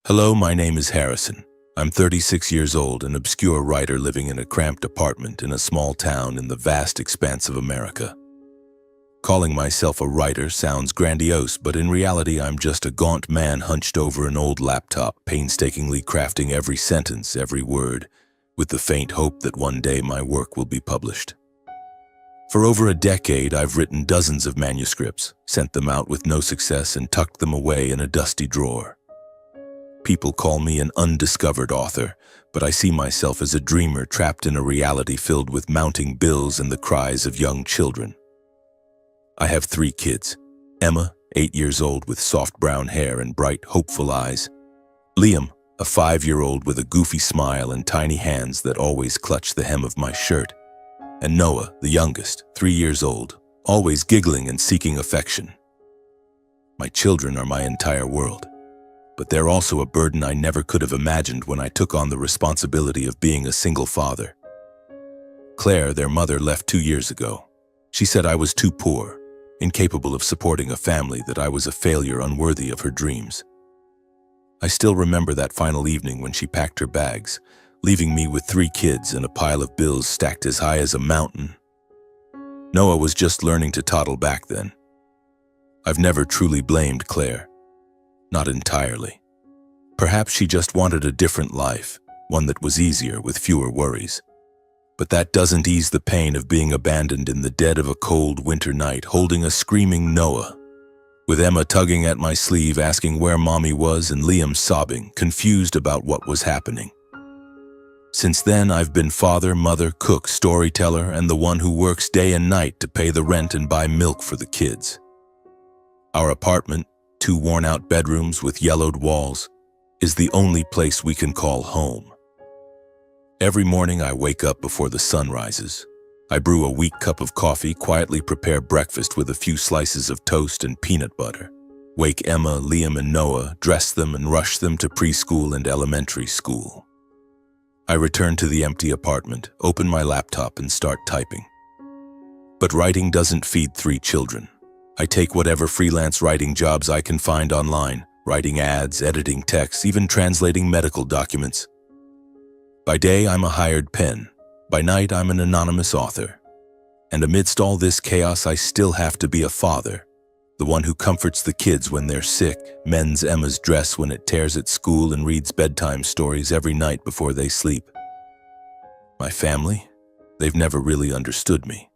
Hello, my name is Harrison. I'm 36 years old, an obscure writer living in a cramped apartment in a small town in the vast expanse of America. Calling myself a writer sounds grandiose, but in reality I'm just a gaunt man hunched over an old laptop, painstakingly crafting every sentence, every word, with the faint hope that one day my work will be published. For over a decade, I've written dozens of manuscripts, sent them out with no success, and tucked them away in a dusty drawer. People call me an undiscovered author, but I see myself as a dreamer trapped in a reality filled with mounting bills and the cries of young children. I have 3 kids: Emma, 8 years old with soft brown hair and bright, hopeful eyes; Liam, a 5-year-old with a goofy smile and tiny hands that always clutch the hem of my shirt; and Noah, the youngest, 3 years old, always giggling and seeking affection. My children are my entire world, but they're also a burden I never could have imagined when I took on the responsibility of being a single father. Claire, their mother, left 2 years ago. She said I was too poor, incapable of supporting a family, that I was a failure unworthy of her dreams. I still remember that final evening when she packed her bags, leaving me with 3 kids and a pile of bills stacked as high as a mountain. Noah was just learning to toddle back then. I've never truly blamed Claire. Not entirely. Perhaps she just wanted a different life, one that was easier with fewer worries. But that doesn't ease the pain of being abandoned in the dead of a cold winter night, holding a screaming Noah, with Emma tugging at my sleeve asking where Mommy was, and Liam sobbing, confused about what was happening. Since then, I've been father, mother, cook, storyteller, and the one who works day and night to pay the rent and buy milk for the kids. Our apartment, 2 worn-out bedrooms with yellowed walls, is the only place we can call home. Every morning I wake up before the sun rises. I brew a weak cup of coffee, quietly prepare breakfast with a few slices of toast and peanut butter, wake Emma, Liam, and Noah, dress them, and rush them to preschool and elementary school. I return to the empty apartment, open my laptop, and start typing. But writing doesn't feed 3 children. I take whatever freelance writing jobs I can find online, writing ads, editing texts, even translating medical documents. By day, I'm a hired pen. By night, I'm an anonymous author. And amidst all this chaos, I still have to be a father, the one who comforts the kids when they're sick, mends Emma's dress when it tears at school, and reads bedtime stories every night before they sleep. My family? They've never really understood me.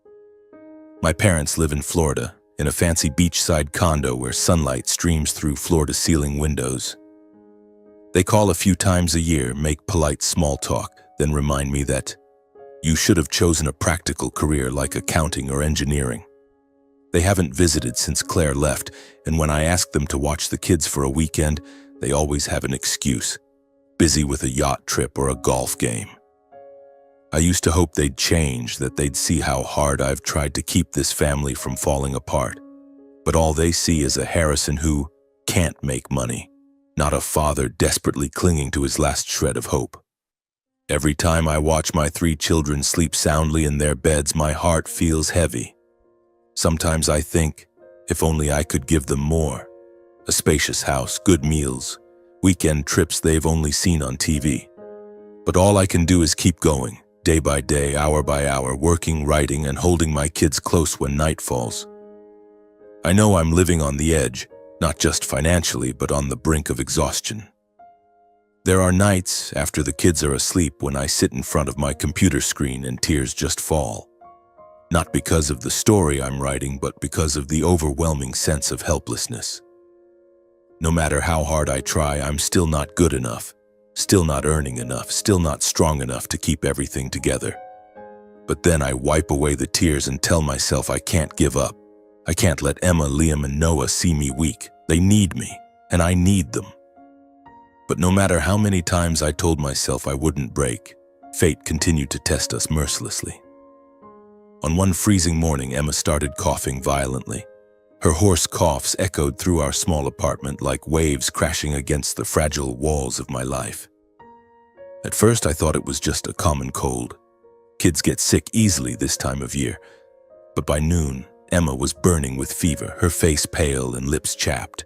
My parents live in Florida, in a fancy beachside condo where sunlight streams through floor-to-ceiling windows. They call a few times a year, make polite small talk, then remind me that you should have chosen a practical career like accounting or engineering. They haven't visited since Claire left, and when I ask them to watch the kids for a weekend, they always have an excuse, busy with a yacht trip or a golf game. I used to hope they'd change, that they'd see how hard I've tried to keep this family from falling apart. But all they see is a Harrison who can't make money, not a father desperately clinging to his last shred of hope. Every time I watch my 3 children sleep soundly in their beds, my heart feels heavy. Sometimes I think, if only I could give them more. A spacious house, good meals, weekend trips they've only seen on TV. But all I can do is keep going, day by day, hour by hour, working, writing, and holding my kids close when night falls. I know I'm living on the edge, not just financially, but on the brink of exhaustion. There are nights, after the kids are asleep, when I sit in front of my computer screen and tears just fall. Not because of the story I'm writing, but because of the overwhelming sense of helplessness. No matter how hard I try, I'm still not good enough, still not earning enough, still not strong enough to keep everything together. But then I wipe away the tears and tell myself I can't give up. I can't let Emma, Liam, and Noah see me weak. They need me, and I need them. But no matter how many times I told myself I wouldn't break, fate continued to test us mercilessly. On one freezing morning, Emma started coughing violently. Her hoarse coughs echoed through our small apartment like waves crashing against the fragile walls of my life. At first, I thought it was just a common cold. Kids get sick easily this time of year. But by noon, Emma was burning with fever, her face pale and lips chapped.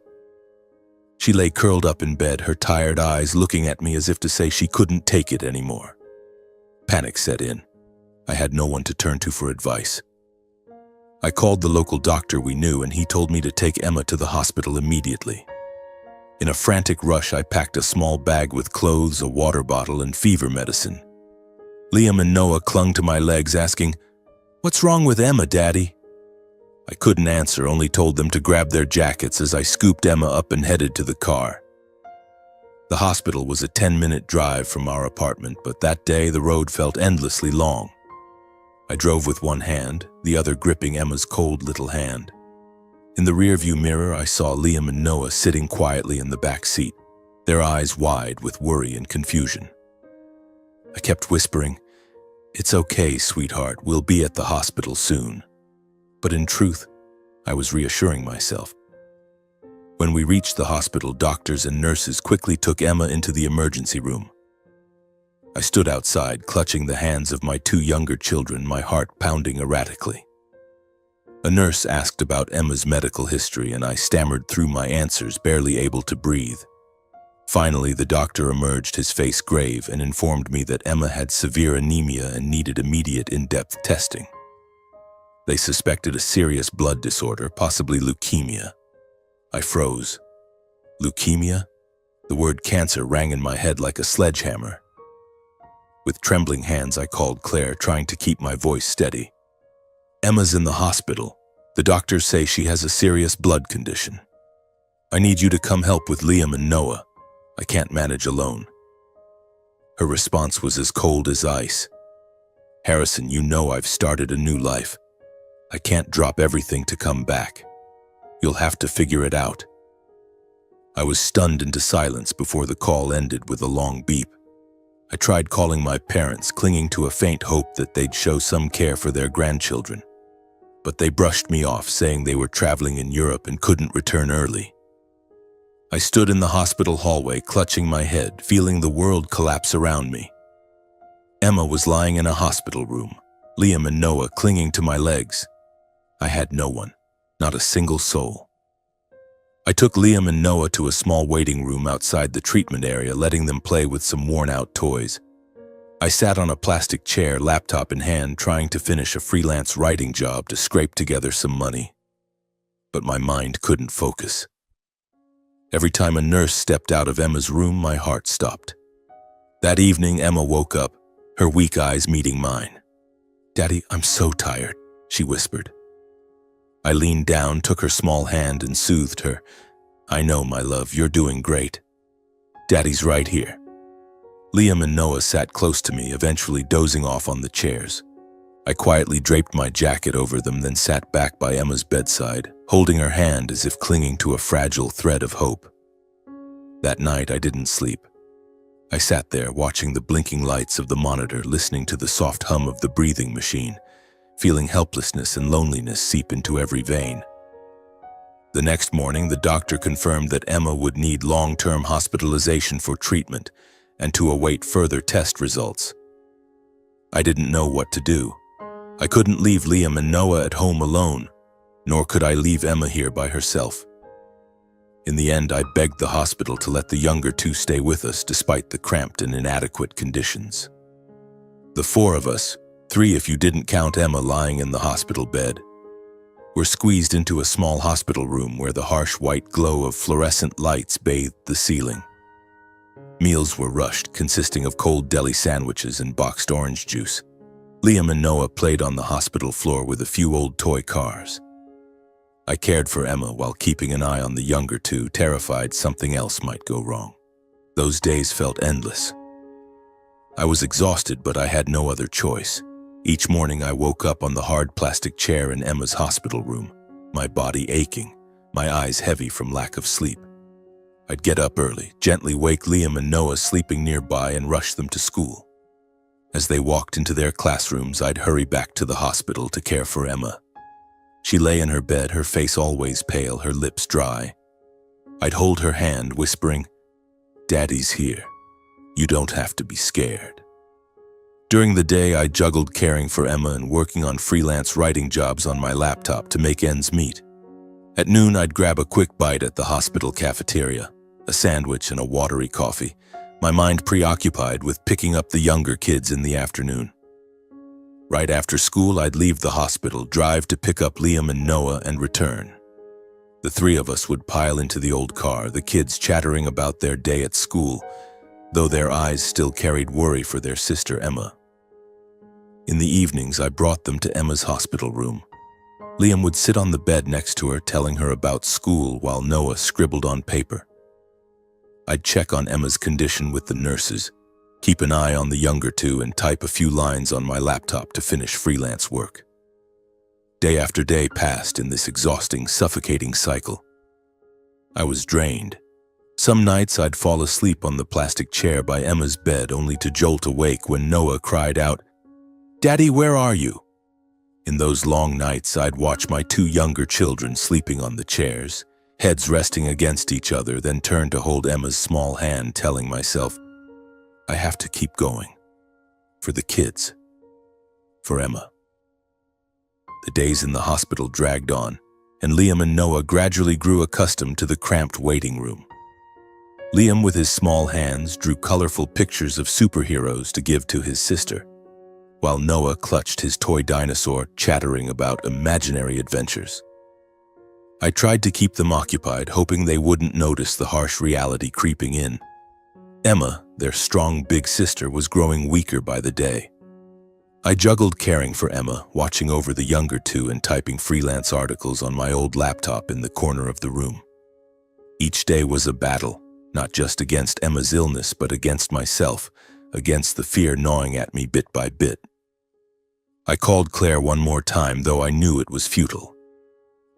She lay curled up in bed, her tired eyes looking at me as if to say she couldn't take it anymore. Panic set in. I had no one to turn to for advice. I called the local doctor we knew, and he told me to take Emma to the hospital immediately. In a frantic rush, I packed a small bag with clothes, a water bottle, and fever medicine. Liam and Noah clung to my legs, asking, "What's wrong with Emma, Daddy?" I couldn't answer, only told them to grab their jackets as I scooped Emma up and headed to the car. The hospital was a 10-minute drive from our apartment, but that day the road felt endlessly long. I drove with one hand, the other gripping Emma's cold little hand. In the rearview mirror, I saw Liam and Noah sitting quietly in the back seat, their eyes wide with worry and confusion. I kept whispering, "It's okay, sweetheart, we'll be at the hospital soon." But in truth, I was reassuring myself. When we reached the hospital, doctors and nurses quickly took Emma into the emergency room. I stood outside, clutching the hands of my two younger children, my heart pounding erratically. A nurse asked about Emma's medical history, and I stammered through my answers, barely able to breathe. Finally, the doctor emerged, his face grave, and informed me that Emma had severe anemia and needed immediate in-depth testing. They suspected a serious blood disorder, possibly leukemia. I froze. Leukemia? The word cancer rang in my head like a sledgehammer. With trembling hands, I called Claire, trying to keep my voice steady. "Emma's in the hospital. The doctors say she has a serious blood condition. I need you to come help with Liam and Noah. I can't manage alone." Her response was as cold as ice. "Harrison, you know I've started a new life. I can't drop everything to come back. You'll have to figure it out." I was stunned into silence before the call ended with a long beep. I tried calling my parents, clinging to a faint hope that they'd show some care for their grandchildren. But they brushed me off, saying they were traveling in Europe and couldn't return early. I stood in the hospital hallway, clutching my head, feeling the world collapse around me. Emma was lying in a hospital room, Liam and Noah clinging to my legs. I had no one, not a single soul. I took Liam and Noah to a small waiting room outside the treatment area, letting them play with some worn-out toys. I sat on a plastic chair, laptop in hand, trying to finish a freelance writing job to scrape together some money. But my mind couldn't focus. Every time a nurse stepped out of Emma's room, my heart stopped. That evening, Emma woke up, her weak eyes meeting mine. "Daddy, I'm so tired," she whispered. I leaned down, took her small hand, and soothed her. "I know, my love, you're doing great. Daddy's right here." Liam and Noah sat close to me, eventually dozing off on the chairs. I quietly draped my jacket over them, then sat back by Emma's bedside, holding her hand as if clinging to a fragile thread of hope. That night, I didn't sleep. I sat there, watching the blinking lights of the monitor, listening to the soft hum of the breathing machine, feeling helplessness and loneliness seep into every vein. The next morning, the doctor confirmed that Emma would need long-term hospitalization for treatment and to await further test results. I didn't know what to do. I couldn't leave Liam and Noah at home alone, nor could I leave Emma here by herself. In the end, I begged the hospital to let the younger two stay with us despite the cramped and inadequate conditions. The four of us, 3 if you didn't count Emma lying in the hospital bed, were squeezed into a small hospital room where the harsh white glow of fluorescent lights bathed the ceiling. Meals were rushed, consisting of cold deli sandwiches and boxed orange juice. Liam and Noah played on the hospital floor with a few old toy cars. I cared for Emma while keeping an eye on the younger two, terrified something else might go wrong. Those days felt endless. I was exhausted, but I had no other choice. Each morning I woke up on the hard plastic chair in Emma's hospital room, my body aching, my eyes heavy from lack of sleep. I'd get up early, gently wake Liam and Noah sleeping nearby, and rush them to school. As they walked into their classrooms, I'd hurry back to the hospital to care for Emma. She lay in her bed, her face always pale, her lips dry. I'd hold her hand, whispering, "Daddy's here. You don't have to be scared." During the day, I juggled caring for Emma and working on freelance writing jobs on my laptop to make ends meet. At noon, I'd grab a quick bite at the hospital cafeteria, a sandwich and a watery coffee, my mind preoccupied with picking up the younger kids in the afternoon. Right after school, I'd leave the hospital, drive to pick up Liam and Noah, and return. The three of us would pile into the old car, the kids chattering about their day at school, though their eyes still carried worry for their sister Emma. In the evenings, I brought them to Emma's hospital room. Liam would sit on the bed next to her, telling her about school while Noah scribbled on paper. I'd check on Emma's condition with the nurses, keep an eye on the younger two, and type a few lines on my laptop to finish freelance work. Day after day passed in this exhausting, suffocating cycle. I was drained. Some nights I'd fall asleep on the plastic chair by Emma's bed, only to jolt awake when Noah cried out, "Daddy, where are you?" In those long nights, I'd watch my two younger children sleeping on the chairs, heads resting against each other, then turn to hold Emma's small hand, telling myself, I have to keep going. For the kids. For Emma. The days in the hospital dragged on, and Liam and Noah gradually grew accustomed to the cramped waiting room. Liam, with his small hands, drew colorful pictures of superheroes to give to his sister, while Noah clutched his toy dinosaur, chattering about imaginary adventures. I tried to keep them occupied, hoping they wouldn't notice the harsh reality creeping in. Emma, their strong big sister, was growing weaker by the day. I juggled caring for Emma, watching over the younger two, and typing freelance articles on my old laptop in the corner of the room. Each day was a battle, not just against Emma's illness, but against myself, against the fear gnawing at me bit by bit. I called Claire one more time, though I knew it was futile.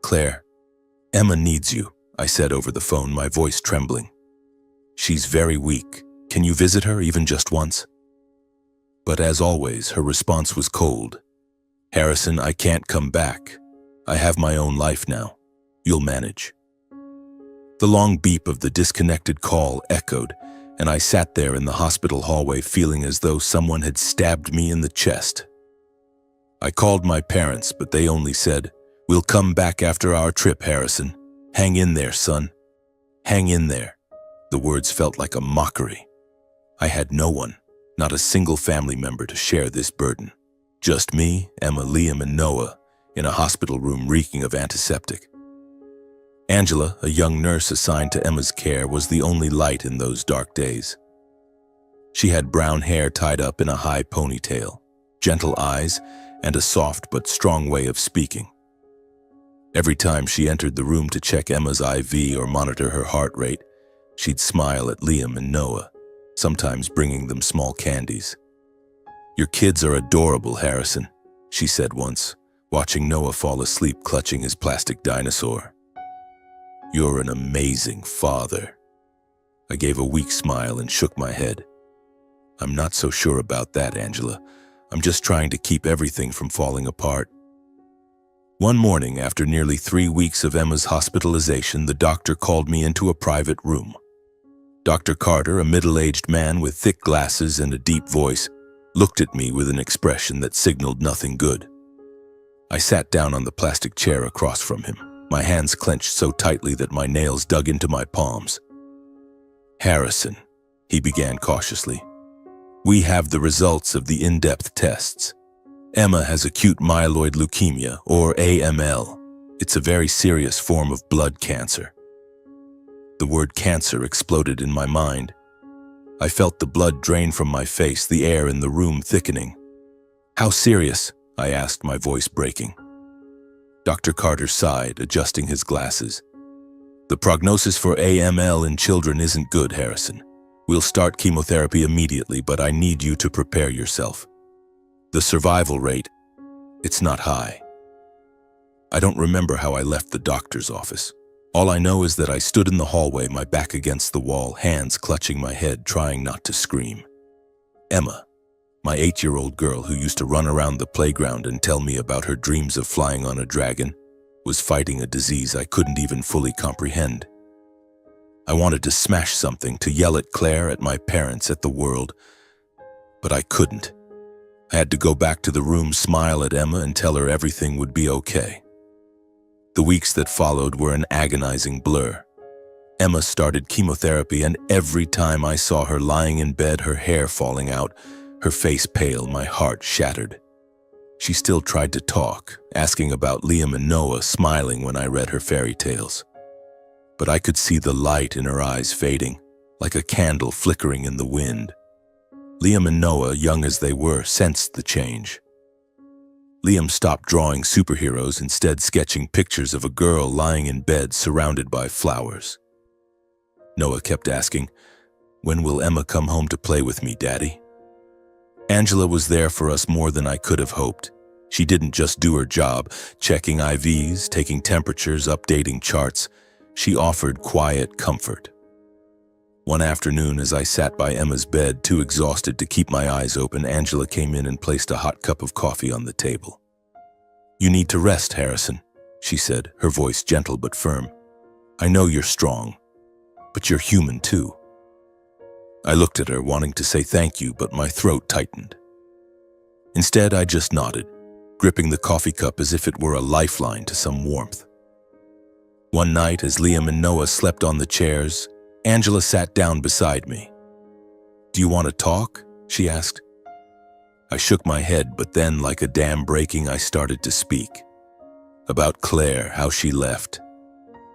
"Claire, Emma needs you," I said over the phone, my voice trembling. "She's very weak. Can you visit her, even just once?" But as always, her response was cold. "Harrison, I can't come back. I have my own life now. You'll manage." The long beep of the disconnected call echoed, and I sat there in the hospital hallway feeling as though someone had stabbed me in the chest. I called my parents, but they only said, "We'll come back after our trip, Harrison. Hang in there, son. Hang in there." The words felt like a mockery. I had no one, not a single family member to share this burden. Just me, Emma, Liam, and Noah, in a hospital room reeking of antiseptic. Angela, a young nurse assigned to Emma's care, was the only light in those dark days. She had brown hair tied up in a high ponytail, gentle eyes, and a soft but strong way of speaking. Every time she entered the room to check Emma's IV or monitor her heart rate, she'd smile at Liam and Noah, sometimes bringing them small candies. "Your kids are adorable, Harrison," she said once, watching Noah fall asleep clutching his plastic dinosaur. "You're an amazing father." I gave a weak smile and shook my head. "I'm not so sure about that, Angela. I'm just trying to keep everything from falling apart." One morning, after nearly 3 weeks of Emma's hospitalization, the doctor called me into a private room. Dr. Carter, a middle-aged man with thick glasses and a deep voice, looked at me with an expression that signaled nothing good. I sat down on the plastic chair across from him, my hands clenched so tightly that my nails dug into my palms. "Harrison," he began cautiously, "we have the results of the in-depth tests. Emma has acute myeloid leukemia, or AML. It's a very serious form of blood cancer." The word cancer exploded in my mind. I felt the blood drain from my face, the air in the room thickening. "How serious?" I asked, my voice breaking. Dr. Carter sighed, adjusting his glasses. "The prognosis for AML in children isn't good, Harrison. We'll start chemotherapy immediately, but I need you to prepare yourself. The survival rate, it's not high." I don't remember how I left the doctor's office. All I know is that I stood in the hallway, my back against the wall, hands clutching my head, trying not to scream. Emma, my 8-year-old girl who used to run around the playground and tell me about her dreams of flying on a dragon, was fighting a disease I couldn't even fully comprehend. I wanted to smash something, to yell at Claire, at my parents, at the world, but I couldn't. I had to go back to the room, smile at Emma, and tell her everything would be okay. The weeks that followed were an agonizing blur. Emma started chemotherapy, and every time I saw her lying in bed, her hair falling out, her face pale, my heart shattered. She still tried to talk, asking about Liam and Noah, smiling when I read her fairy tales. But I could see the light in her eyes fading, like a candle flickering in the wind. Liam and Noah, young as they were, sensed the change. Liam stopped drawing superheroes, instead sketching pictures of a girl lying in bed surrounded by flowers. Noah kept asking, "When will Emma come home to play with me, Daddy?" Angela was there for us more than I could have hoped. She didn't just do her job, checking IVs, taking temperatures, updating charts. She offered quiet comfort. One afternoon, as I sat by Emma's bed, too exhausted to keep my eyes open, Angela came in and placed a hot cup of coffee on the table. "You need to rest, Harrison," she said, her voice gentle but firm. "I know you're strong, but you're human too." I looked at her, wanting to say thank you, but my throat tightened. Instead, I just nodded, gripping the coffee cup as if it were a lifeline to some warmth. One night, as Liam and Noah slept on the chairs, Angela sat down beside me. "Do you want to talk?" she asked. I shook my head, but then, like a dam breaking, I started to speak. About Claire, how she left.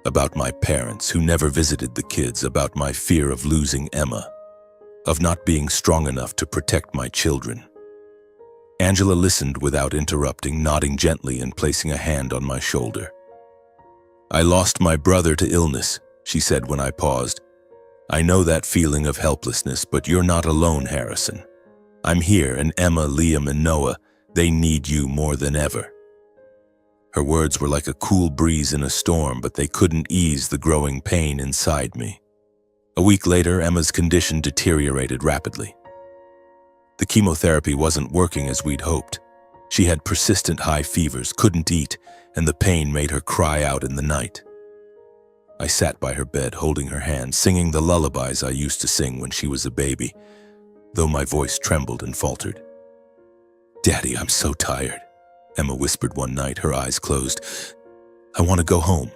About my parents, who never visited the kids. About my fear of losing Emma. Of not being strong enough to protect my children. Angela listened without interrupting, nodding gently and placing a hand on my shoulder. "I lost my brother to illness," she said when I paused. "I know that feeling of helplessness, but you're not alone, Harrison. I'm here, and Emma, Liam, and Noah, they need you more than ever." Her words were like a cool breeze in a storm, but they couldn't ease the growing pain inside me. A week later, Emma's condition deteriorated rapidly. The chemotherapy wasn't working as we'd hoped. She had persistent high fevers, couldn't eat, and the pain made her cry out in the night. I sat by her bed, holding her hand, singing the lullabies I used to sing when she was a baby, though my voice trembled and faltered. "Daddy, I'm so tired," Emma whispered one night, her eyes closed. "I want to go home."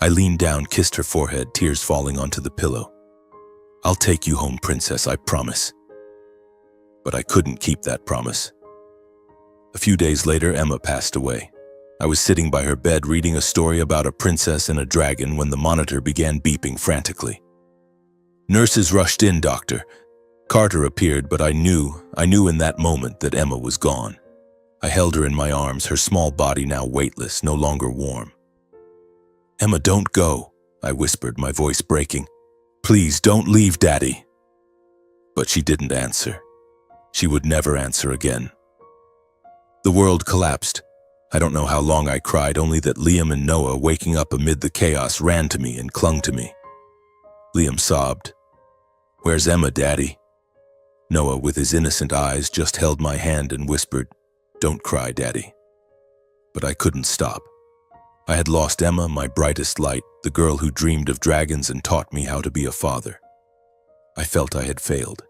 I leaned down, kissed her forehead, tears falling onto the pillow. "I'll take you home, princess, I promise." But I couldn't keep that promise. A few days later, Emma passed away. I was sitting by her bed reading a story about a princess and a dragon when the monitor began beeping frantically. "Nurses rushed in, doctor." Carter appeared, but I knew in that moment that Emma was gone. I held her in my arms, her small body now weightless, no longer warm. "Emma, don't go," I whispered, my voice breaking. "Please, don't leave, Daddy." But she didn't answer. She would never answer again. The world collapsed. I don't know how long I cried, only that Liam and Noah, waking up amid the chaos, ran to me and clung to me. Liam sobbed. "Where's Emma, Daddy?" Noah, with his innocent eyes, just held my hand and whispered, "Don't cry, Daddy." But I couldn't stop. I had lost Emma, my brightest light, the girl who dreamed of dragons and taught me how to be a father. I felt I had failed.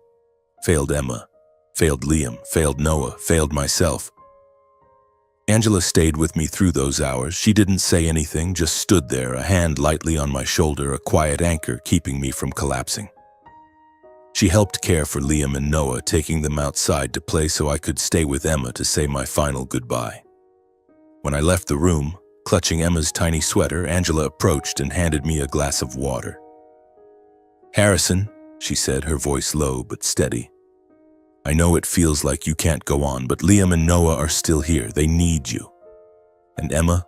Failed Emma, failed Liam, failed Noah, failed myself. Angela stayed with me through those hours. She didn't say anything, just stood there, a hand lightly on my shoulder, a quiet anchor keeping me from collapsing. She helped care for Liam and Noah, taking them outside to play so I could stay with Emma to say my final goodbye. When I left the room, clutching Emma's tiny sweater, Angela approached and handed me a glass of water. "Harrison," she said, her voice low but steady. "I know it feels like you can't go on, but Liam and Noah are still here. They need you. And Emma,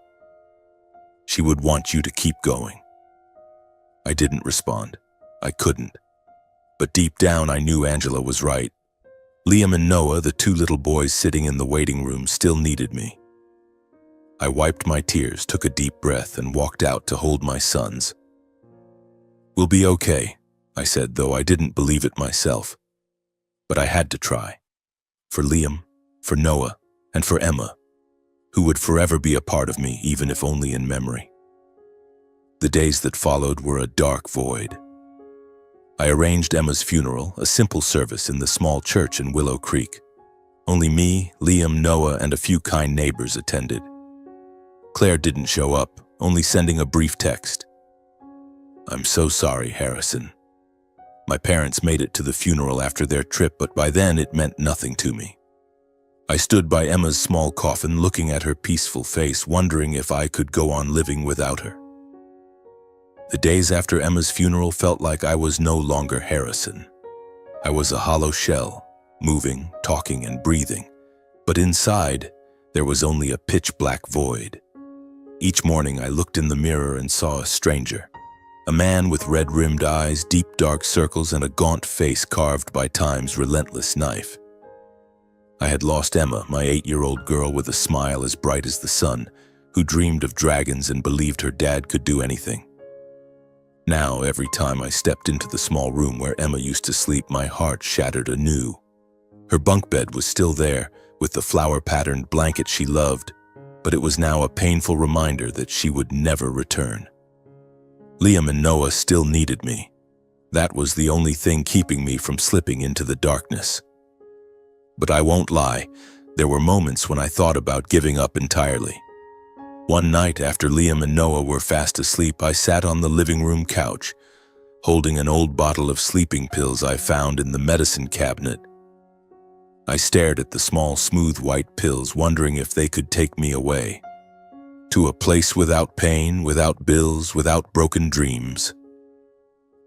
she would want you to keep going." I didn't respond. I couldn't. But deep down, I knew Angela was right. Liam and Noah, the two little boys sitting in the waiting room, still needed me. I wiped my tears, took a deep breath, and walked out to hold my sons. "We'll be okay," I said, though I didn't believe it myself. But I had to try. For Liam, for Noah, and for Emma, who would forever be a part of me, even if only in memory. The days that followed were a dark void. I arranged Emma's funeral, a simple service in the small church in Willow Creek. Only me, Liam, Noah, and a few kind neighbors attended. Claire didn't show up, only sending a brief text. I'm so sorry, Harrison. My parents made it to the funeral after their trip, but by then it meant nothing to me. I stood by Emma's small coffin, looking at her peaceful face, wondering if I could go on living without her. The days after Emma's funeral felt like I was no longer Harrison. I was a hollow shell, moving, talking, and breathing, but inside, there was only a pitch-black void. Each morning I looked in the mirror and saw a stranger. A man with red-rimmed eyes, deep dark circles, and a gaunt face carved by time's relentless knife. I had lost Emma, my 8-year-old girl with a smile as bright as the sun, who dreamed of dragons and believed her dad could do anything. Now, every time I stepped into the small room where Emma used to sleep, my heart shattered anew. Her bunk bed was still there, with the flower-patterned blanket she loved, but it was now a painful reminder that she would never return. Liam and Noah still needed me. That was the only thing keeping me from slipping into the darkness. But I won't lie, there were moments when I thought about giving up entirely. One night after Liam and Noah were fast asleep, I sat on the living room couch, holding an old bottle of sleeping pills I found in the medicine cabinet. I stared at the small, smooth white pills, wondering if they could take me away. To a place without pain, without bills, without broken dreams.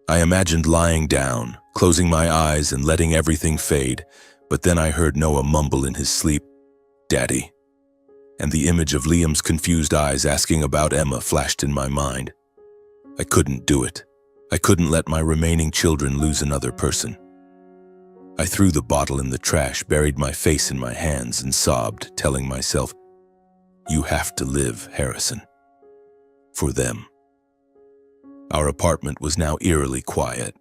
I imagined lying down, closing my eyes and letting everything fade, but then I heard Noah mumble in his sleep, "Daddy." And the image of Liam's confused eyes asking about Emma flashed in my mind. I couldn't do it. I couldn't let my remaining children lose another person. I threw the bottle in the trash, buried my face in my hands, and sobbed, telling myself, "You have to live, Harrison. For them." Our apartment was now eerily quiet.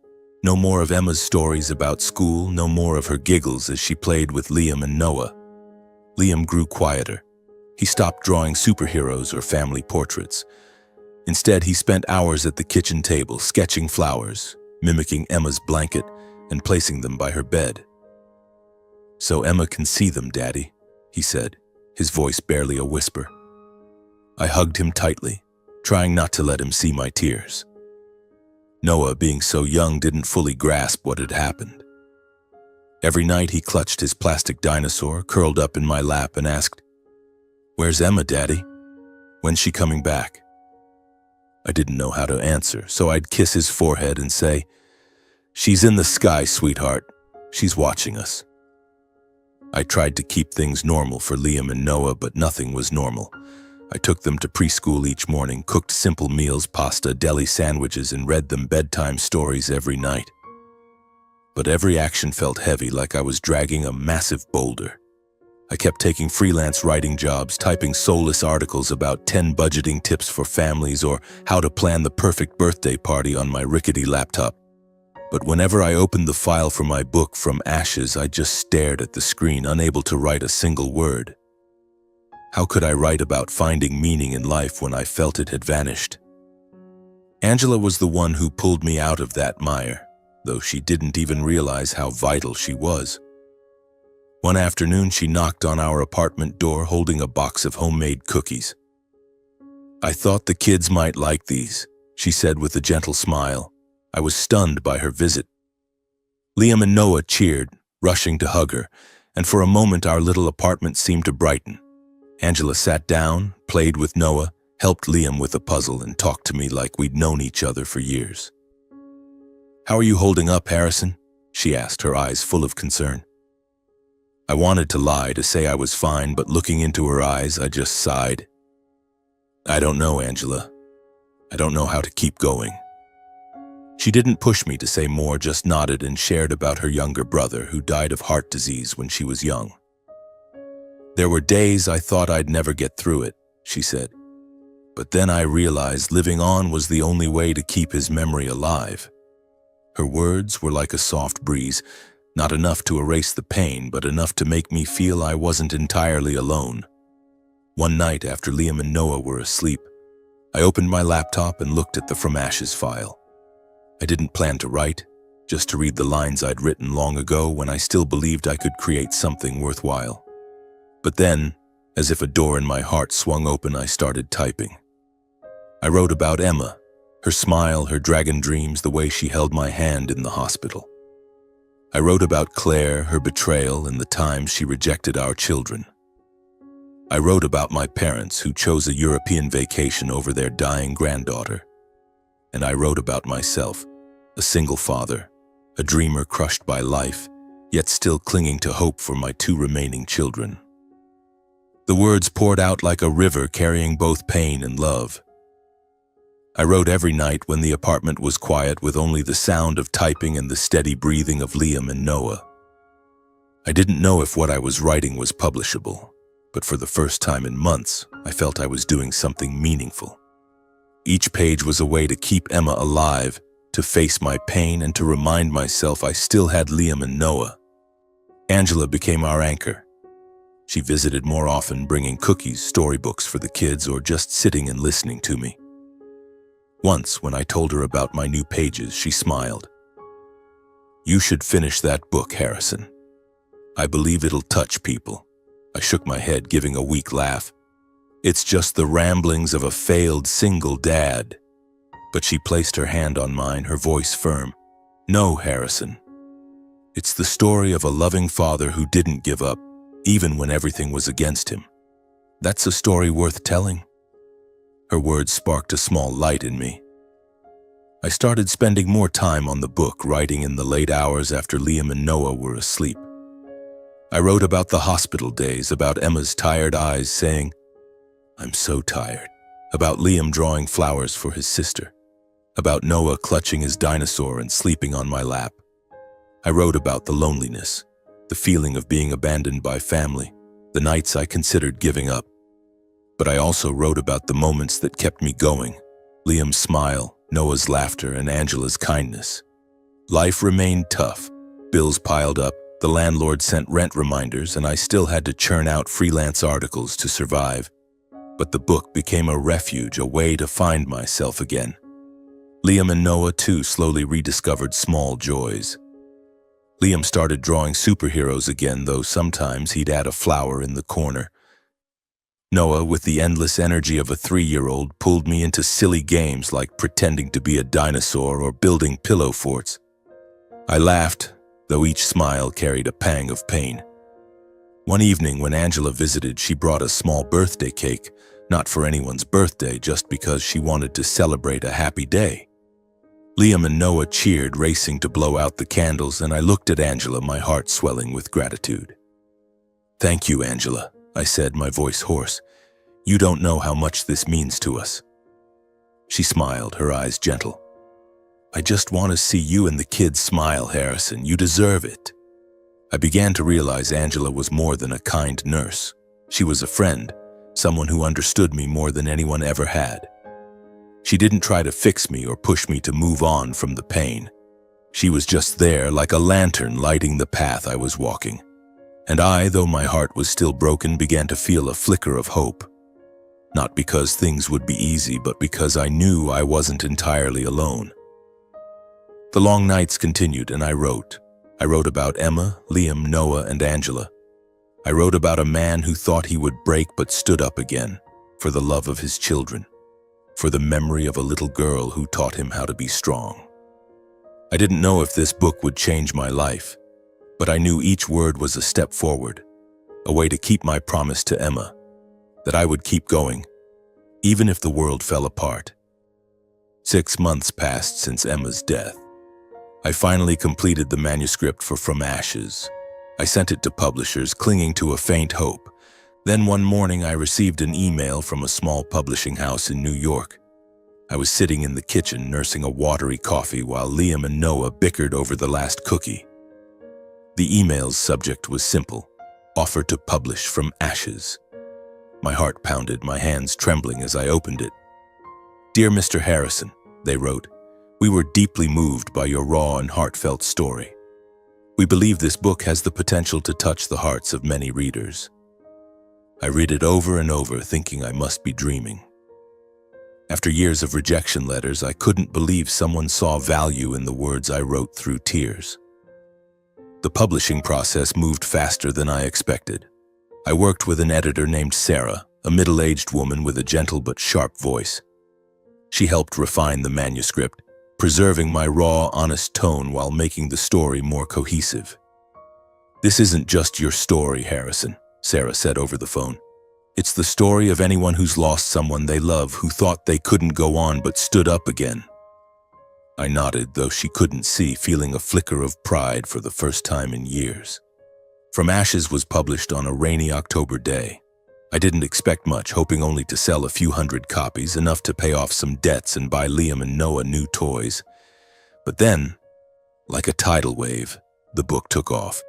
No more of Emma's stories about school, no more of her giggles as she played with Liam and Noah. Liam grew quieter. He stopped drawing superheroes or family portraits. Instead, he spent hours at the kitchen table, sketching flowers, mimicking Emma's blanket, and placing them by her bed. "So Emma can see them, Daddy," he said, his voice barely a whisper. I hugged him tightly, trying not to let him see my tears. Noah, being so young, didn't fully grasp what had happened. Every night he clutched his plastic dinosaur, curled up in my lap, and asked, "Where's Emma, Daddy? When's she coming back?" I didn't know how to answer, so I'd kiss his forehead and say, "She's in the sky, sweetheart. She's watching us." I tried to keep things normal for Liam and Noah, but nothing was normal. I took them to preschool each morning, cooked simple meals, pasta, deli sandwiches, and read them bedtime stories every night. But every action felt heavy, like I was dragging a massive boulder. I kept taking freelance writing jobs, typing soulless articles about 10 budgeting tips for families or how to plan the perfect birthday party on my rickety laptop. But whenever I opened the file for my book, From Ashes, I just stared at the screen, unable to write a single word. How could I write about finding meaning in life when I felt it had vanished? Angela was the one who pulled me out of that mire, though she didn't even realize how vital she was. One afternoon, she knocked on our apartment door holding a box of homemade cookies. "I thought the kids might like these," she said with a gentle smile. I was stunned by her visit. Liam and Noah cheered, rushing to hug her, and for a moment our little apartment seemed to brighten. Angela sat down, played with Noah, helped Liam with a puzzle, and talked to me like we'd known each other for years. "How are you holding up, Harrison?" she asked, her eyes full of concern. I wanted to lie, to say I was fine, but looking into her eyes, I just sighed. "I don't know, Angela. I don't know how to keep going." She didn't push me to say more, just nodded and shared about her younger brother who died of heart disease when she was young. "There were days I thought I'd never get through it," she said. "But then I realized living on was the only way to keep his memory alive." Her words were like a soft breeze, not enough to erase the pain, but enough to make me feel I wasn't entirely alone. One night after Liam and Noah were asleep, I opened my laptop and looked at the From Ashes file. I didn't plan to write, just to read the lines I'd written long ago when I still believed I could create something worthwhile. But then, as if a door in my heart swung open, I started typing. I wrote about Emma, Her smile, her dragon dreams, the way she held my hand in the hospital. I wrote about Claire, her betrayal, and the times she rejected our children. I wrote about my parents who chose a European vacation over their dying granddaughter. And I wrote about myself, a single father, a dreamer crushed by life, yet still clinging to hope for my 2 remaining children. The words poured out like a river carrying both pain and love. I wrote every night when the apartment was quiet with only the sound of typing and the steady breathing of Liam and Noah. I didn't know if what I was writing was publishable, but for the first time in months, I felt I was doing something meaningful. Each page was a way to keep Emma alive, to face my pain and to remind myself I still had Liam and Noah. Angela became our anchor. She visited more often, bringing cookies, storybooks for the kids, or just sitting and listening to me. Once, when I told her about my new pages, she smiled. "You should finish that book, Harrison. I believe it'll touch people." I shook my head, giving a weak laugh. "It's just the ramblings of a failed single dad." But she placed her hand on mine, her voice firm. "No, Harrison. It's the story of a loving father who didn't give up, even when everything was against him. That's a story worth telling." Her words sparked a small light in me. I started spending more time on the book, writing in the late hours after Liam and Noah were asleep. I wrote about the hospital days, about Emma's tired eyes saying, "I'm so tired," about Liam drawing flowers for his sister, about Noah clutching his dinosaur and sleeping on my lap. I wrote about the loneliness, the feeling of being abandoned by family, the nights I considered giving up. But I also wrote about the moments that kept me going, Liam's smile, Noah's laughter, and Angela's kindness. Life remained tough. Bills piled up, the landlord sent rent reminders, and I still had to churn out freelance articles to survive. But the book became a refuge, a way to find myself again. Liam and Noah, too, slowly rediscovered small joys. Liam started drawing superheroes again, though sometimes he'd add a flower in the corner. Noah, with the endless energy of a 3-year-old, pulled me into silly games like pretending to be a dinosaur or building pillow forts. I laughed, though each smile carried a pang of pain. One evening when Angela visited, she brought a small birthday cake, not for anyone's birthday, just because she wanted to celebrate a happy day. Liam and Noah cheered, racing to blow out the candles, and I looked at Angela, my heart swelling with gratitude. "Thank you, Angela," I said, my voice hoarse. "You don't know how much this means to us." She smiled, her eyes gentle. "I just want to see you and the kids smile, Harrison. You deserve it." I began to realize Angela was more than a kind nurse. She was a friend, someone who understood me more than anyone ever had. She didn't try to fix me or push me to move on from the pain. She was just there, like a lantern lighting the path I was walking. And I, though my heart was still broken, began to feel a flicker of hope. Not because things would be easy, but because I knew I wasn't entirely alone. The long nights continued, and I wrote. I wrote about Emma, Liam, Noah, and Angela. I wrote about a man who thought he would break but stood up again, for the love of his children, for the memory of a little girl who taught him how to be strong. I didn't know if this book would change my life, but I knew each word was a step forward, a way to keep my promise to Emma, that I would keep going, even if the world fell apart. 6 months passed since Emma's death. I finally completed the manuscript for From Ashes. I sent it to publishers, clinging to a faint hope. Then one morning I received an email from a small publishing house in New York. I was sitting in the kitchen nursing a watery coffee while Liam and Noah bickered over the last cookie. The email's subject was simple: offer to publish From Ashes. My heart pounded, my hands trembling as I opened it. "Dear Mr. Harrison," they wrote, "we were deeply moved by your raw and heartfelt story. We believe this book has the potential to touch the hearts of many readers." I read it over and over, thinking I must be dreaming. After years of rejection letters, I couldn't believe someone saw value in the words I wrote through tears. The publishing process moved faster than I expected. I worked with an editor named Sarah, a middle-aged woman with a gentle but sharp voice. She helped refine the manuscript, preserving my raw, honest tone while making the story more cohesive. "This isn't just your story, Harrison," Sarah said over the phone. "It's the story of anyone who's lost someone they love, who thought they couldn't go on but stood up again." I nodded, though she couldn't see, feeling a flicker of pride for the first time in years. From Ashes was published on a rainy October day. I didn't expect much, hoping only to sell a few hundred copies, enough to pay off some debts and buy Liam and Noah new toys. But then, like a tidal wave, the book took off.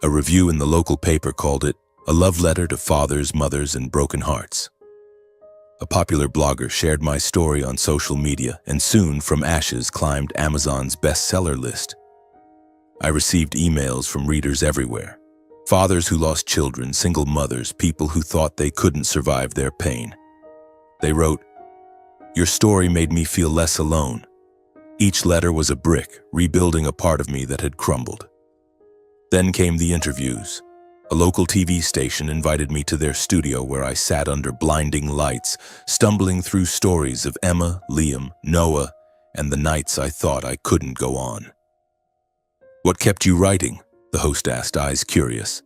A review in the local paper called it a love letter to fathers, mothers, and broken hearts. A popular blogger shared my story on social media, and soon From Ashes climbed Amazon's bestseller list. I received emails from readers everywhere. Fathers who lost children, single mothers, people who thought they couldn't survive their pain. They wrote, "Your story made me feel less alone." Each letter was a brick, rebuilding a part of me that had crumbled. Then came the interviews. A local TV station invited me to their studio, where I sat under blinding lights, stumbling through stories of Emma, Liam, Noah, and the nights I thought I couldn't go on. "What kept you writing?" the host asked, eyes curious.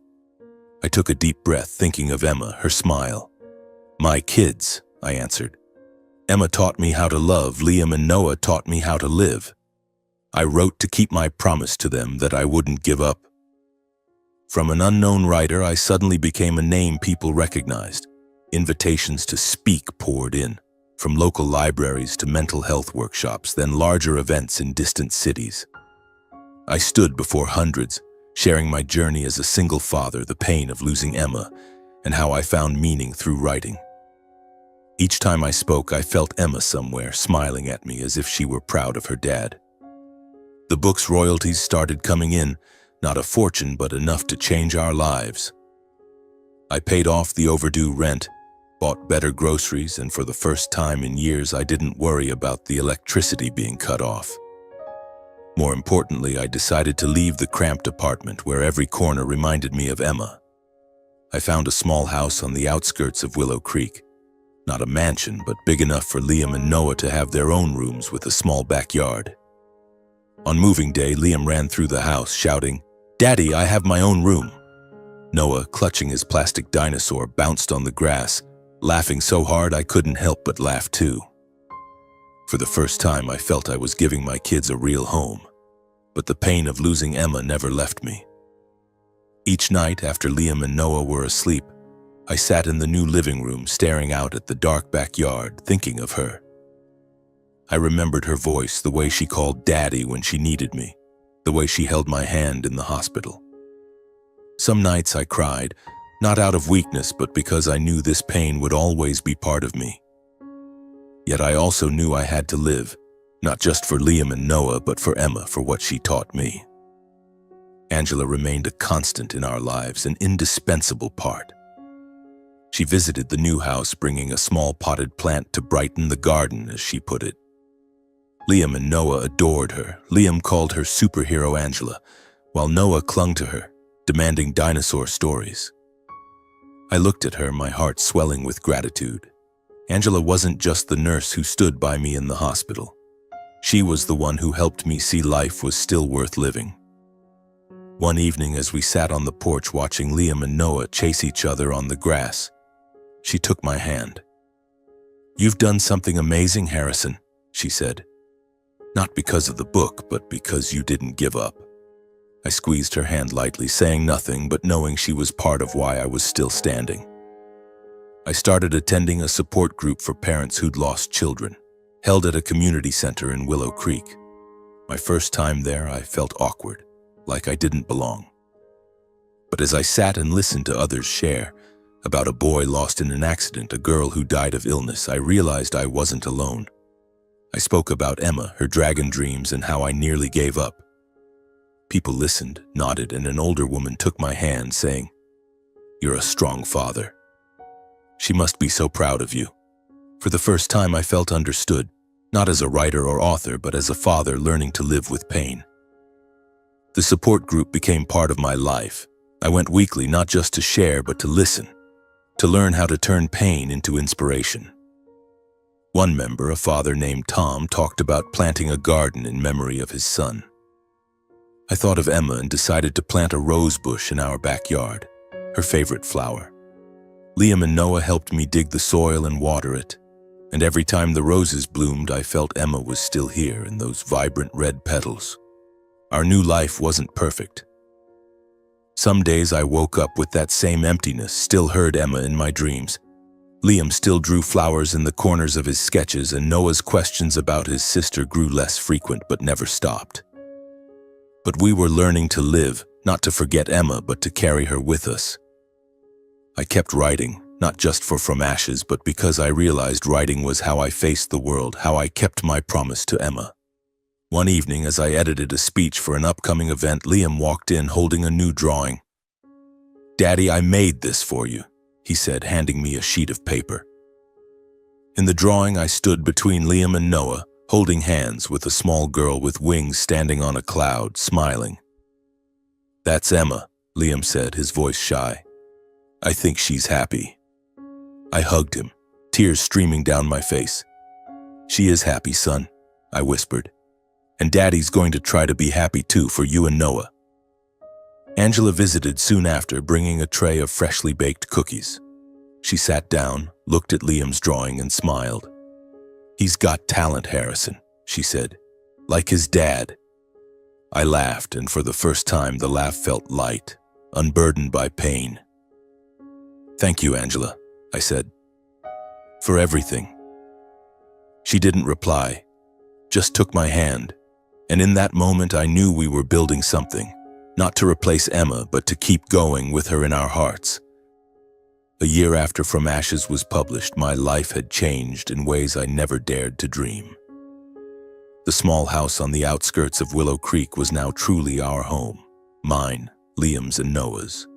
I took a deep breath, thinking of Emma, her smile. "My kids," I answered. "Emma taught me how to love, Liam and Noah taught me how to live. I wrote to keep my promise to them that I wouldn't give up." From an unknown writer, I suddenly became a name people recognized. Invitations to speak poured in, from local libraries to mental health workshops, then larger events in distant cities. I stood before hundreds, sharing my journey as a single father, the pain of losing Emma, and how I found meaning through writing. Each time I spoke, I felt Emma somewhere, smiling at me as if she were proud of her dad. The book's royalties started coming in, not a fortune, but enough to change our lives. I paid off the overdue rent, bought better groceries, and for the first time in years, I didn't worry about the electricity being cut off. More importantly, I decided to leave the cramped apartment where every corner reminded me of Emma. I found a small house on the outskirts of Willow Creek. Not a mansion, but big enough for Liam and Noah to have their own rooms with a small backyard. On moving day, Liam ran through the house, shouting, "Daddy, I have my own room." Noah, clutching his plastic dinosaur, bounced on the grass, laughing so hard I couldn't help but laugh too. For the first time, I felt I was giving my kids a real home, but the pain of losing Emma never left me. Each night after Liam and Noah were asleep, I sat in the new living room staring out at the dark backyard, thinking of her. I remembered her voice, the way she called Daddy when she needed me, the way she held my hand in the hospital. Some nights I cried, not out of weakness, but because I knew this pain would always be part of me. Yet I also knew I had to live, not just for Liam and Noah, but for Emma, for what she taught me. Angela remained a constant in our lives, an indispensable part. She visited the new house, bringing a small potted plant to brighten the garden, as she put it. Liam and Noah adored her. Liam called her superhero Angela, while Noah clung to her, demanding dinosaur stories. I looked at her, my heart swelling with gratitude. Angela wasn't just the nurse who stood by me in the hospital. She was the one who helped me see life was still worth living. One evening, as we sat on the porch watching Liam and Noah chase each other on the grass, she took my hand. "You've done something amazing, Harrison," she said. "Not because of the book, but because you didn't give up." I squeezed her hand lightly, saying nothing, but knowing she was part of why I was still standing. I started attending a support group for parents who'd lost children, held at a community center in Willow Creek. My first time there, I felt awkward, like I didn't belong. But as I sat and listened to others share about a boy lost in an accident, a girl who died of illness, I realized I wasn't alone. I spoke about Emma, her dragon dreams, and how I nearly gave up. People listened, nodded, and an older woman took my hand, saying, "You're a strong father. She must be so proud of you." For the first time, I felt understood, not as a writer or author, but as a father learning to live with pain. The support group became part of my life. I went weekly, not just to share, but to listen, to learn how to turn pain into inspiration. One member, a father named Tom, talked about planting a garden in memory of his son. I thought of Emma and decided to plant a rose bush in our backyard, her favorite flower. Liam and Noah helped me dig the soil and water it, and every time the roses bloomed, I felt Emma was still here in those vibrant red petals. Our new life wasn't perfect. Some days I woke up with that same emptiness, still heard Emma in my dreams. Liam still drew flowers in the corners of his sketches, and Noah's questions about his sister grew less frequent but never stopped. But we were learning to live, not to forget Emma, but to carry her with us. I kept writing, not just for From Ashes, but because I realized writing was how I faced the world, how I kept my promise to Emma. One evening, as I edited a speech for an upcoming event, Liam walked in holding a new drawing. "Daddy, I made this for you," he said, handing me a sheet of paper. In the drawing, I stood between Liam and Noah, holding hands with a small girl with wings standing on a cloud, smiling. "That's Emma," Liam said, his voice shy. "I think she's happy." I hugged him, tears streaming down my face. "She is happy, son," I whispered. "And Daddy's going to try to be happy too for you and Noah." Angela visited soon after, bringing a tray of freshly baked cookies. She sat down, looked at Liam's drawing, and smiled. "He's got talent, Harrison," she said, "like his dad." I laughed, and for the first time the laugh felt light, unburdened by pain. "Thank you, Angela," I said, "for everything." She didn't reply, just took my hand, and in that moment I knew we were building something, not to replace Emma, but to keep going with her in our hearts. A year after From Ashes was published, my life had changed in ways I never dared to dream. The small house on the outskirts of Willow Creek was now truly our home, mine, Liam's, and Noah's.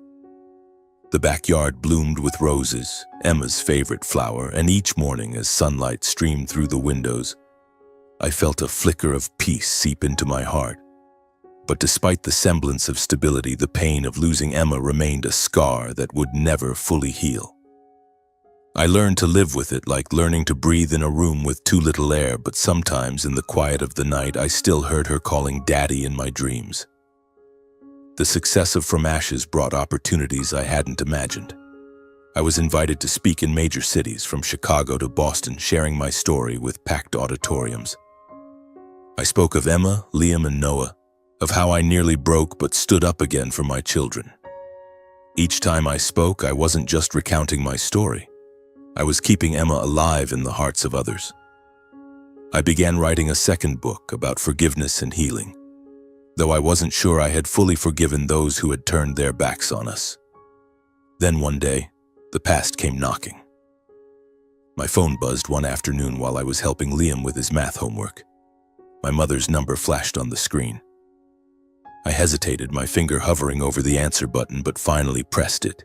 The backyard bloomed with roses, Emma's favorite flower, and each morning as sunlight streamed through the windows, I felt a flicker of peace seep into my heart. But despite the semblance of stability, the pain of losing Emma remained a scar that would never fully heal. I learned to live with it, like learning to breathe in a room with too little air, but sometimes in the quiet of the night I still heard her calling Daddy in my dreams. The success of From Ashes brought opportunities I hadn't imagined. I was invited to speak in major cities, from Chicago to Boston, sharing my story with packed auditoriums. I spoke of Emma, Liam, and Noah, of how I nearly broke but stood up again for my children. Each time I spoke, I wasn't just recounting my story. I was keeping Emma alive in the hearts of others. I began writing a second book about forgiveness and healing, though I wasn't sure I had fully forgiven those who had turned their backs on us. Then one day, the past came knocking. My phone buzzed one afternoon while I was helping Liam with his math homework. My mother's number flashed on the screen. I hesitated, my finger hovering over the answer button, but finally pressed it.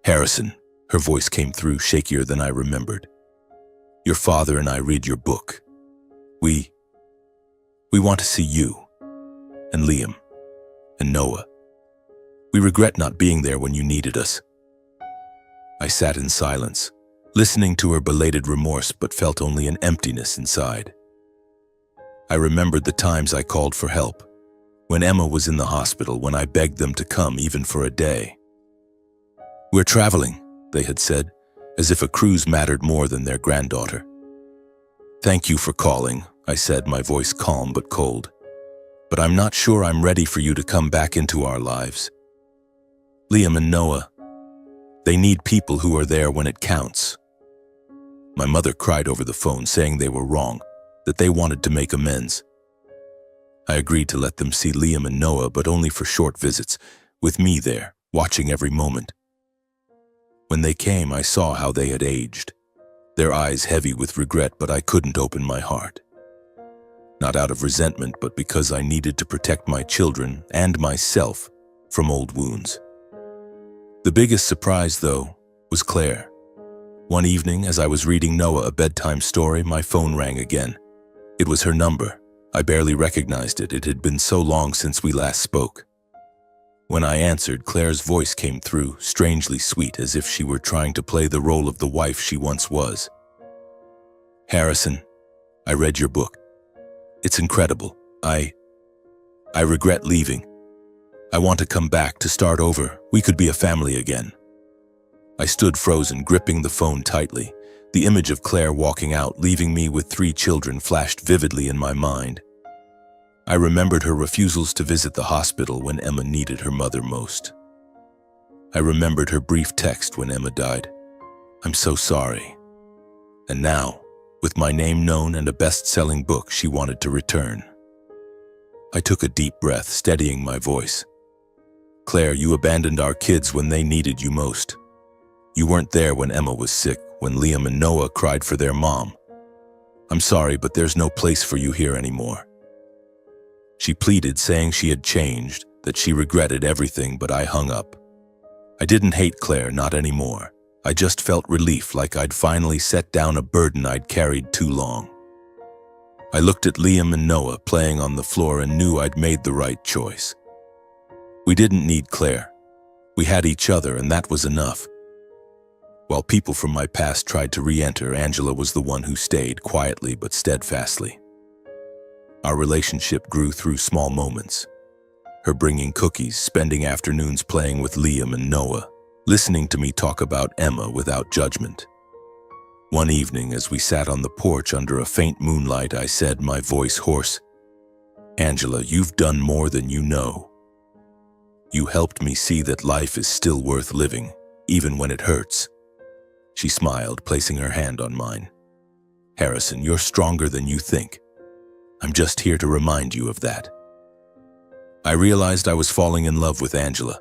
"Harrison," her voice came through, shakier than I remembered. "Your father and I read your book. We want to see you, and Liam, and Noah. We regret not being there when you needed us." I sat in silence, listening to her belated remorse, but felt only an emptiness inside. I remembered the times I called for help, when Emma was in the hospital, when I begged them to come even for a day. "We're traveling," they had said, as if a cruise mattered more than their granddaughter. "Thank you for calling," I said, my voice calm but cold. "But I'm not sure I'm ready for you to come back into our lives. Liam and Noah, they need people who are there when it counts." My mother cried over the phone, saying they were wrong, that they wanted to make amends. I agreed to let them see Liam and Noah, but only for short visits, with me there, watching every moment. When they came, I saw how they had aged, their eyes heavy with regret, but I couldn't open my heart. Not out of resentment, but because I needed to protect my children and myself from old wounds. The biggest surprise, though, was Claire. One evening, as I was reading Noah a bedtime story, my phone rang again. It was her number. I barely recognized it. It had been so long since we last spoke. When I answered, Claire's voice came through, strangely sweet, as if she were trying to play the role of the wife she once was. Harrison, I read your book. It's incredible. I regret leaving. I want to come back to start over. We could be a family again. I stood frozen, gripping the phone tightly. The image of Claire walking out, leaving me with 3 children, flashed vividly in my mind. I remembered her refusals to visit the hospital when Emma needed her mother most. I remembered her brief text when Emma died. I'm so sorry. And now, with my name known and a best-selling book, she wanted to return. I took a deep breath, steadying my voice. Claire, you abandoned our kids when they needed you most. You weren't there when Emma was sick, when Liam and Noah cried for their mom. I'm sorry, but there's no place for you here anymore. She pleaded, saying she had changed, that she regretted everything, but I hung up. I didn't hate Claire, not anymore. I just felt relief, like I'd finally set down a burden I'd carried too long. I looked at Liam and Noah playing on the floor and knew I'd made the right choice. We didn't need Claire. We had each other, and that was enough. While people from my past tried to re-enter, Angela was the one who stayed, quietly but steadfastly. Our relationship grew through small moments. Her bringing cookies, spending afternoons playing with Liam and Noah, listening to me talk about Emma without judgment. One evening, as we sat on the porch under a faint moonlight, I said, my voice hoarse, Angela, you've done more than you know. You helped me see that life is still worth living, even when it hurts. She smiled, placing her hand on mine. Harrison, you're stronger than you think. I'm just here to remind you of that. I realized I was falling in love with Angela.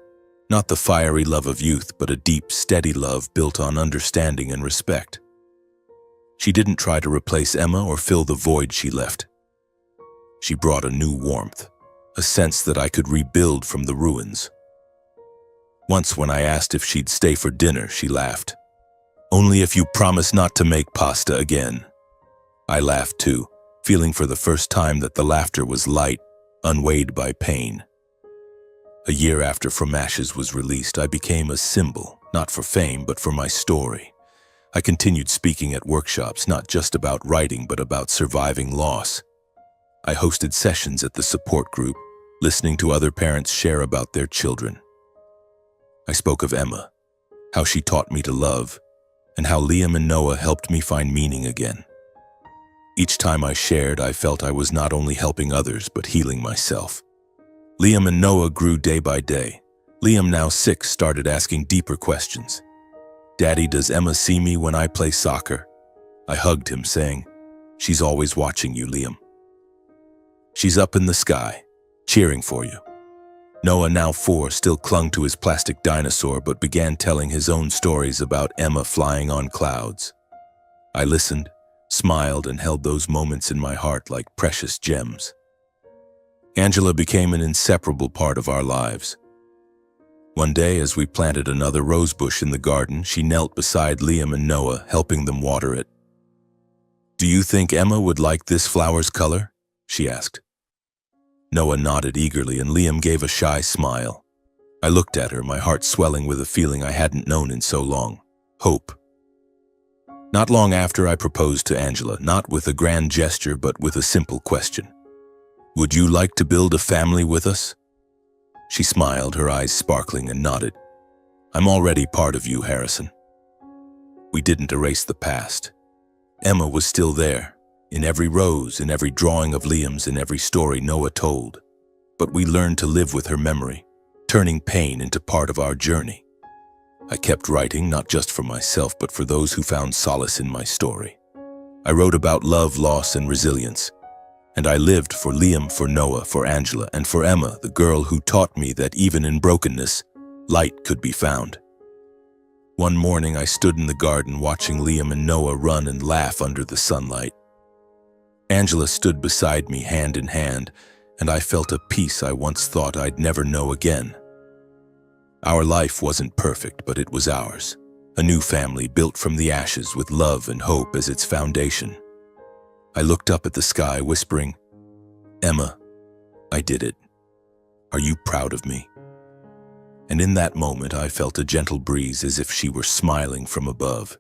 Not the fiery love of youth, but a deep, steady love built on understanding and respect. She didn't try to replace Emma or fill the void she left. She brought a new warmth, a sense that I could rebuild from the ruins. Once when I asked if she'd stay for dinner, she laughed. Only if you promise not to make pasta again. I laughed too, feeling for the first time that the laughter was light, unweighed by pain. A year after From Ashes was released, I became a symbol, not for fame, but for my story. I continued speaking at workshops, not just about writing, but about surviving loss. I hosted sessions at the support group, listening to other parents share about their children. I spoke of Emma, how she taught me to love, and how Liam and Noah helped me find meaning again. Each time I shared, I felt I was not only helping others, but healing myself. Liam and Noah grew day by day. Liam, now 6, started asking deeper questions. Daddy, does Emma see me when I play soccer? I hugged him, saying, she's always watching you, Liam. She's up in the sky, cheering for you. Noah, now 4, still clung to his plastic dinosaur, but began telling his own stories about Emma flying on clouds. I listened, smiled, and held those moments in my heart like precious gems. Angela became an inseparable part of our lives. One day, as we planted another rosebush in the garden, she knelt beside Liam and Noah, helping them water it. Do you think Emma would like this flower's color? She asked. Noah nodded eagerly, and Liam gave a shy smile. I looked at her, my heart swelling with a feeling I hadn't known in so long: hope. Not long after, I proposed to Angela, not with a grand gesture, but with a simple question. Would you like to build a family with us? She smiled, her eyes sparkling, and nodded. I'm already part of you, Harrison. We didn't erase the past. Emma was still there, in every rose, in every drawing of Liam's, in every story Noah told. But we learned to live with her memory, turning pain into part of our journey. I kept writing, not just for myself, but for those who found solace in my story. I wrote about love, loss, and resilience. And I lived for Liam, for Noah, for Angela, and for Emma, the girl who taught me that even in brokenness, light could be found. One morning, I stood in the garden watching Liam and Noah run and laugh under the sunlight. Angela stood beside me, hand in hand, and I felt a peace I once thought I'd never know again. Our life wasn't perfect, but it was ours. A new family built from the ashes with love and hope as its foundation. I looked up at the sky, whispering, Emma, I did it. Are you proud of me? And in that moment, I felt a gentle breeze, as if she were smiling from above.